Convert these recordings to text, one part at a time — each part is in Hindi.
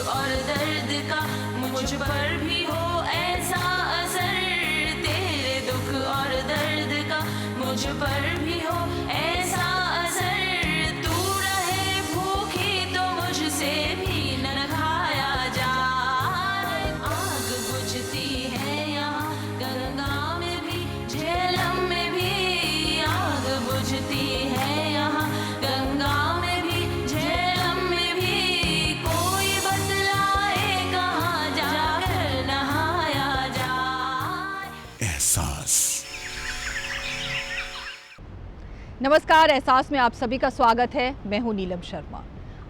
और दर्द का मुझ पर भी हो ऐसा असर, तेरे दुख और दर्द का मुझ पर भी हो ऐसा असर, तू रहे भूखी तो मुझसे भी न खाया जाए। आग बुझती है यहाँ गंगा में भी झेलम में भी, आग बुझती है यहाँ गंगा में भी झेलम में भी, कोई बतलाए कहाँ जाकर नहाया जाए। एहसास। नमस्कार, एहसास में आप सभी का स्वागत है। मैं हूं नीलम शर्मा।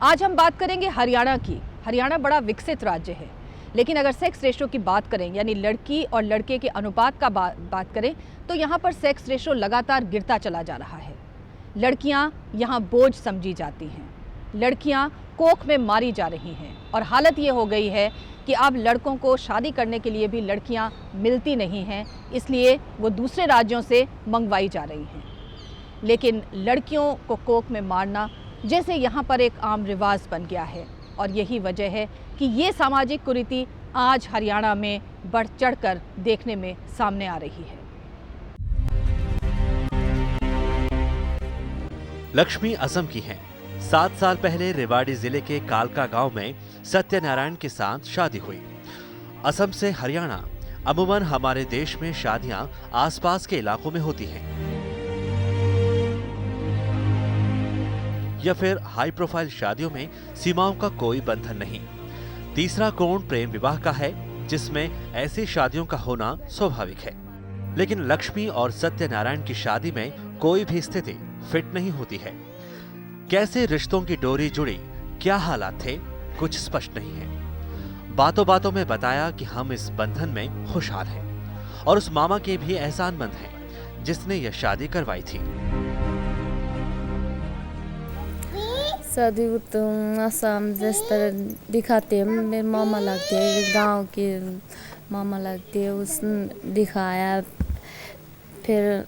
आज हम बात करेंगे हरियाणा की। हरियाणा बड़ा विकसित राज्य है, लेकिन अगर सेक्स रेशो की बात करें, यानी लड़की और लड़के के अनुपात का बात करें, तो यहाँ पर सेक्स रेशो लगातार गिरता चला जा रहा है। लड़कियाँ यहाँ बोझ समझी जाती हैं, लड़कियाँ कोख में मारी जा रही हैं, और हालत ये हो गई है कि अब लड़कों को शादी करने के लिए भी लड़कियाँ मिलती नहीं हैं, इसलिए वो दूसरे राज्यों से मंगवाई जा रही हैं। लेकिन लड़कियों को कोख में मारना जैसे यहाँ पर एक आम रिवाज बन गया है, और यही वजह है कि ये सामाजिक कुरीति आज हरियाणा में बढ़ चढ़कर देखने में सामने आ रही है। लक्ष्मी असम की हैं। 7 साल पहले रेवाड़ी जिले के कालका गांव में सत्यनारायण के साथ शादी हुई। असम से हरियाणा, अमूमन हमारे देश में शादियां आसपास के इलाकों में होती हैं, या फिर हाई प्रोफाइल शादियों में सीमाओं का कोई बंधन नहीं। तीसरा कोण प्रेम विवाह का है, जिसमें ऐसी शादियों का होना स्वाभाविक है। लेकिन लक्ष्मी और सत्यनारायण की शादी में कोई भी स्थिति फिट नहीं होती है। कैसे रिश्तों की डोरी जुड़ी, क्या हालात थे, कुछ स्पष्ट नहीं है। बातों बातों में बताया कि हम इस बंधन में खुशहाल हैं, और उस मामा के भी एहसानमंद हैं जिसने यह शादी करवाई थी। शादी तो आसाम जिस तरह दिखाते हैं, मेरे मामा लगते हैं, गांव के मामा लगते हैं, उसने दिखाया। फिर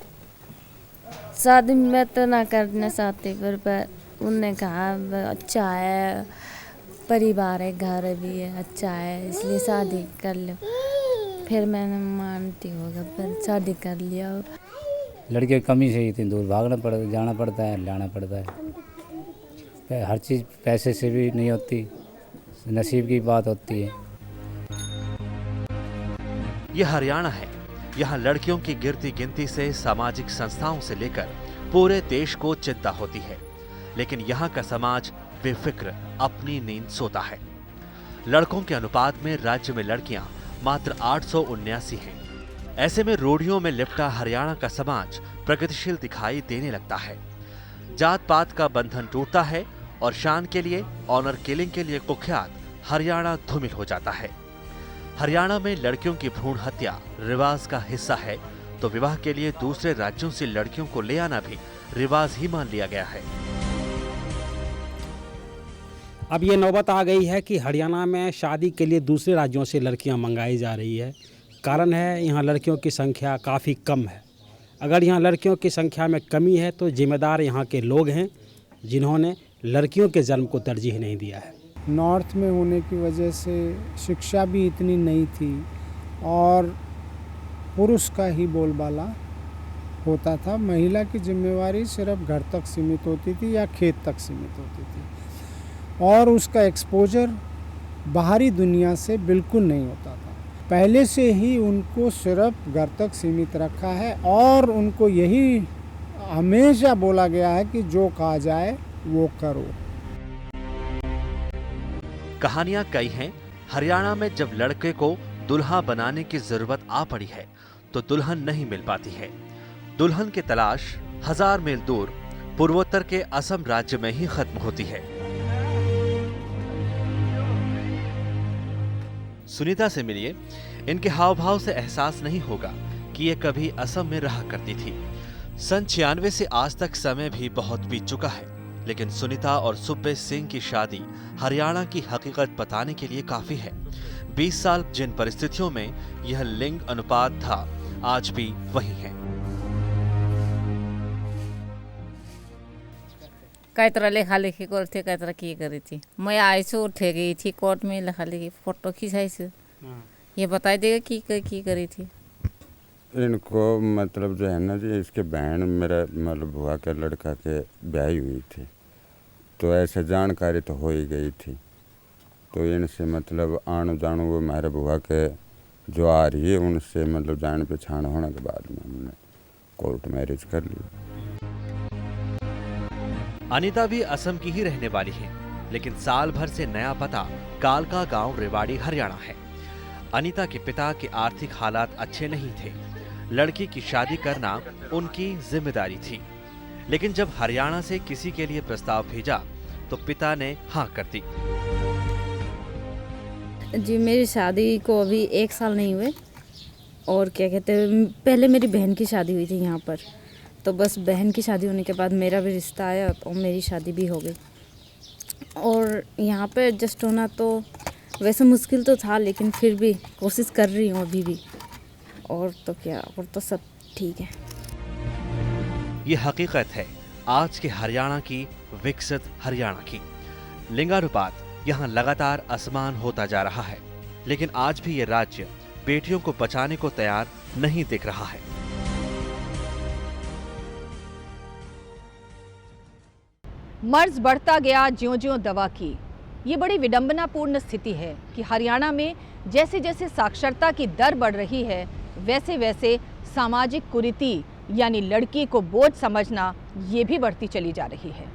शादी में तो ना करना चाहते, पर उनने कहा अच्छा है, परिवार है, घर भी है, अच्छा है, इसलिए शादी कर लो। फिर मैंने मानती होगा, फिर शादी कर लिया। लड़के की कमी से इतनी दूर जाना पड़ता है, लाना पड़ता है। हर चीज़ पैसे से भी नहीं होती, नसीब की बात होती है। यह हरियाणा है। यहाँ लड़कियों की गिरती गिनती से सामाजिक संस्थाओं से लेकर पूरे देश को चिंता होती है, लेकिन यहाँ का समाज बेफिक्र अपनी नींद सोता है। लड़कों के अनुपात में राज्य में लड़कियां मात्र 879 हैं। ऐसे में रूढ़ियों में लिपटा हरियाणा का समाज प्रगतिशील दिखाई देने लगता है। जात पात का बंधन टूटता है, और शान के लिए, ऑनर किलिंग के लिए कुख्यात हरियाणा धूमिल हो जाता है। हरियाणा में लड़कियों की भ्रूण हत्या रिवाज का हिस्सा है, तो विवाह के लिए दूसरे राज्यों से लड़कियों को ले आना भी रिवाज ही मान लिया गया है। अब ये नौबत आ गई है कि हरियाणा में शादी के लिए दूसरे राज्यों से लड़कियां मंगाई जा रही है। कारण है, यहाँ लड़कियों की संख्या काफ़ी कम है। अगर यहाँ लड़कियों की संख्या में कमी है, तो जिम्मेदार यहाँ के लोग हैं जिन्होंने लड़कियों के जन्म को तरजीह नहीं दिया है। नॉर्थ में होने की वजह से शिक्षा भी इतनी नहीं थी, और पुरुष का ही बोलबाला होता था। महिला की जिम्मेवारी सिर्फ घर तक सीमित होती थी या खेत तक सीमित होती थी, और उसका एक्सपोजर बाहरी दुनिया से बिल्कुल नहीं होता था। पहले से ही उनको सिर्फ घर तक सीमित रखा है, और उनको यही हमेशा बोला गया है कि जो कहा जाए वो करो। कहानियां कई हैं। हरियाणा में जब लड़के को दुल्हा बनाने की जरूरत आ पड़ी है, तो दुल्हन नहीं मिल पाती है। दुल्हन की तलाश 1000 मील दूर पूर्वोत्तर के असम राज्य में ही खत्म होती है। सुनीता से मिलिए। इनके हाव भाव से एहसास नहीं होगा कि ये कभी असम में रहा करती थी। सन 96 से आज तक समय भी बहुत बीत चुका है, लेकिन सुनीता और सुब्बे सिंह की शादी हरियाणा की हकीकत बताने के लिए काफी है। 20 साल जिन परिस्थितियों में यह लिंग अनुपात था, आज भी वही है। कई तरह लेखा लिखी करते कई तरह की करी थी। मैं आई से उठे गई थी कोर्ट में लिखा लिखी फोटो खिंचाई से ये बताई देगा की करी थी। इनको मतलब जो है ना जी, इसके बहन मेरा मतलब बुआ के लड़का के ब्याही हुई थी, तो ऐसे जानकारी तो हो ही गई थी। तो इनसे मतलब आण जाणु वो मेरे बुआ के जो आ रही है उनसे मतलब जान पहचान होने के बाद में हमने कोर्ट मैरिज कर ली। अनीता भी असम की ही रहने वाली है, लेकिन साल भर से नया पता कालका गांव रेवाड़ी हरियाणा है। अनीता के पिता के आर्थिक हालात अच्छे नहीं थे, लड़की की शादी करना उनकी जिम्मेदारी थी। लेकिन जब हरियाणा से किसी के लिए प्रस्ताव भेजा तो पिता ने हाँ कर दी। जी मेरी शादी को अभी 1 साल नहीं हुए, और क्या कहते हैं, पहले मेरी बहन की शादी हुई थी यहाँ पर, तो बस बहन की शादी होने के बाद मेरा भी रिश्ता आया और मेरी शादी भी हो गई। और यहाँ पे एडजस्ट होना तो वैसे मुश्किल तो था, लेकिन फिर भी कोशिश कर रही हूँ अभी भी। और तो क्या, और तो सब ठीक है। ये हकीकत है आज के हरियाणा की, विकसित हरियाणा की। लिंगानुपात यहाँ लगातार असमान होता जा रहा है, लेकिन आज भी ये राज्य बेटियों को बचाने को तैयार नहीं दिख रहा है। मर्ज बढ़ता गया ज्यों-ज्यों दवा की। ये बड़ी विडंबनापूर्ण स्थिति है कि हरियाणा में जैसे जैसे साक्षरता की दर बढ़ रही है, वैसे वैसे सामाजिक कुरीति यानी लड़की को बोझ समझना ये भी बढ़ती चली जा रही है।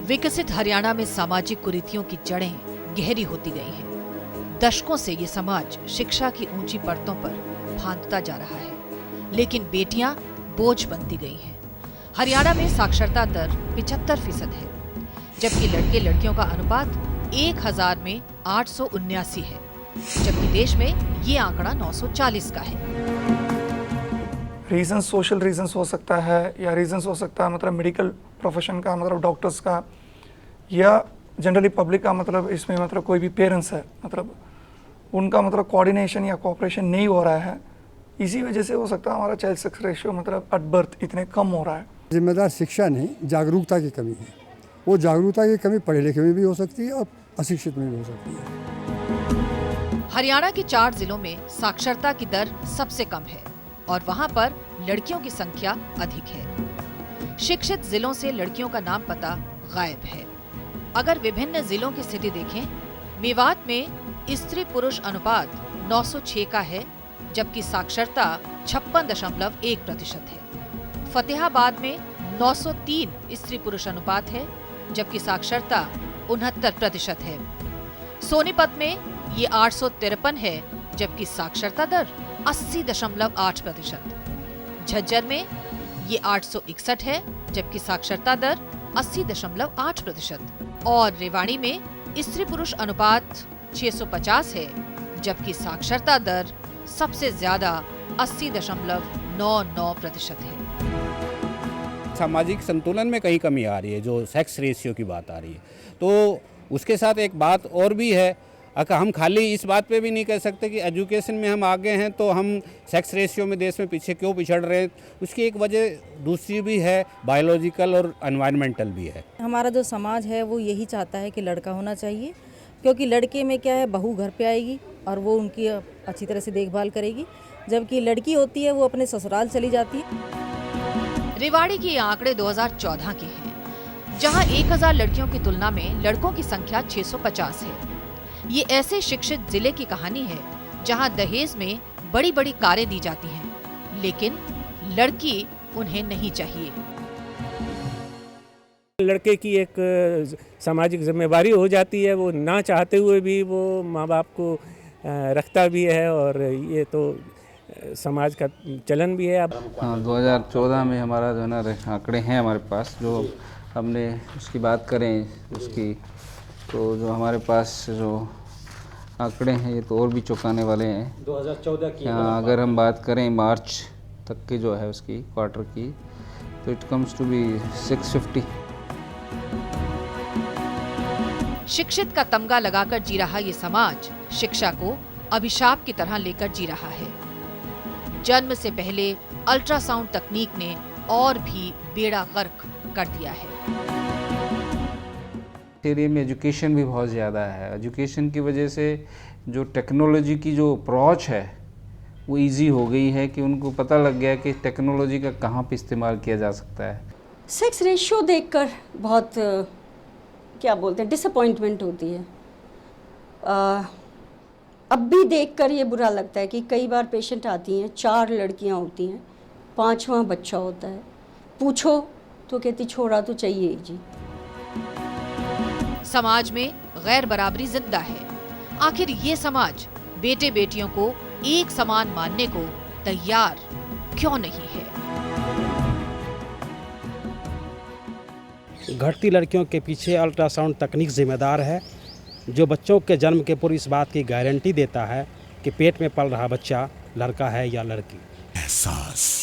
विकसित हरियाणा में सामाजिक कुरीतियों की जड़ें गहरी होती गई हैं। दशकों से ये समाज शिक्षा की ऊंची परतों पर फांदता जा रहा है, लेकिन बेटियां बोझ बनती गई हैं। हरियाणा में साक्षरता दर 75% है, जबकि लड़के लड़कियों का अनुपात 1000 में 879 है, जबकि देश में ये आंकड़ा 940 का है। रीजंस सोशल रीजंस हो सकता है, या रीजंस हो सकता है मतलब मेडिकल प्रोफेशन का, मतलब डॉक्टर्स का, या जनरली पब्लिक का, मतलब इसमें मतलब कोई भी पेरेंट्स है, मतलब उनका मतलब कोऑर्डिनेशन या कोऑपरेशन नहीं हो रहा है। इसी वजह से हो सकता है हमारा चाइल्ड सेक्स रेशियो मतलब एट बर्थ इतने कम हो रहा है। जिम्मेदार शिक्षा नहीं, जागरूकता की कमी है। वो जागरूकता की कमी पढ़े लिखे में भी हो सकती है और अशिक्षित में भी हो सकती है। हरियाणा के 4 जिलों में साक्षरता की दर सबसे कम है और वहां पर लड़कियों की संख्या अधिक है। शिक्षित जिलों से लड़कियों का नाम पता गायब है। अगर विभिन्न जिलों की स्थिति देखें, मेवात में स्त्री पुरुष अनुपात 906 का है, जबकि साक्षरता 56.1% है। फतेहाबाद में 903 स्त्री पुरुष अनुपात है, जबकि साक्षरता 69% है। सोनीपत में ये 853 है, जबकि साक्षरता दर 80.8%। झज्जर में ये 861 है, जबकि साक्षरता दर 80.8%। और रेवाड़ी में स्त्री पुरुष अनुपात 650 है, जबकि साक्षरता दर सबसे ज्यादा 80.99% है। सामाजिक संतुलन में कहीं कमी आ रही है, जो सेक्स रेशियो की बात आ रही है। तो उसके साथ एक बात और भी है, अगर हम खाली इस बात पे भी नहीं कह सकते कि एजुकेशन में हम आगे हैं तो हम सेक्स रेशियो में देश में पीछे क्यों पिछड़ रहे हैं। उसकी एक वजह दूसरी भी है, बायोलॉजिकल और एनवायरमेंटल भी है। हमारा जो समाज है वो यही चाहता है कि लड़का होना चाहिए, क्योंकि लड़के में क्या है, बहू घर पे आएगी और वो उनकी अच्छी तरह से देखभाल करेगी, जबकि लड़की होती है वो अपने ससुराल चली जाती है। रेवाड़ी के आंकड़े 2014 के हैं, जहां 1000 लड़कियों की तुलना में लड़कों की संख्या 650 है। ये ऐसे शिक्षित जिले की कहानी है जहां दहेज में बड़ी बड़ी कारें दी जाती हैं, लेकिन लड़की उन्हें नहीं चाहिए। लड़के की एक सामाजिक जिम्मेवारी हो जाती है, वो ना चाहते हुए भी वो माँ बाप को रखता भी है, और ये तो समाज का चलन भी है। अब 2014 में हमारा जो है ना आंकड़े हैं हमारे पास, जो हमने उसकी बात करें उसकी, तो जो हमारे पास जो आंकड़े हैं ये तो और भी चौंकाने वाले हैं। 2014 की अगर हम बात करें मार्च तक की जो है उसकी क्वार्टर की, तो इट कम्स टू बी 650। शिक्षित का तमगा लगाकर जी रहा ये समाज शिक्षा को अभिशाप की तरह लेकर जी रहा है। जन्म से पहले अल्ट्रासाउंड तकनीक ने और भी बेड़ा गर्क कर दिया है। एरिया में एजुकेशन भी बहुत ज़्यादा है। एजुकेशन की वजह से जो टेक्नोलॉजी की जो अप्रोच है वो इजी हो गई है कि उनको पता लग गया कि टेक्नोलॉजी का कहाँ पे इस्तेमाल किया जा सकता है। सेक्स रेशियो देखकर बहुत क्या बोलते हैं डिसअपॉइंटमेंट होती है। अब भी देखकर ये बुरा लगता है कि कई बार पेशेंट आती हैं, 4 लड़कियां होती हैं, 5वां बच्चा होता है, पूछो तो कहती छोड़ा तो चाहिए ही जी। समाज में गैर बराबरी जिंदा है। आखिर ये समाज बेटे बेटियों को एक समान मानने को तैयार क्यों नहीं है? घटती लड़कियों के पीछे अल्ट्रासाउंड तकनीक जिम्मेदार है, जो बच्चों के जन्म के पूर्व इस बात की गारंटी देता है कि पेट में पल रहा बच्चा लड़का है या लड़की। एहसास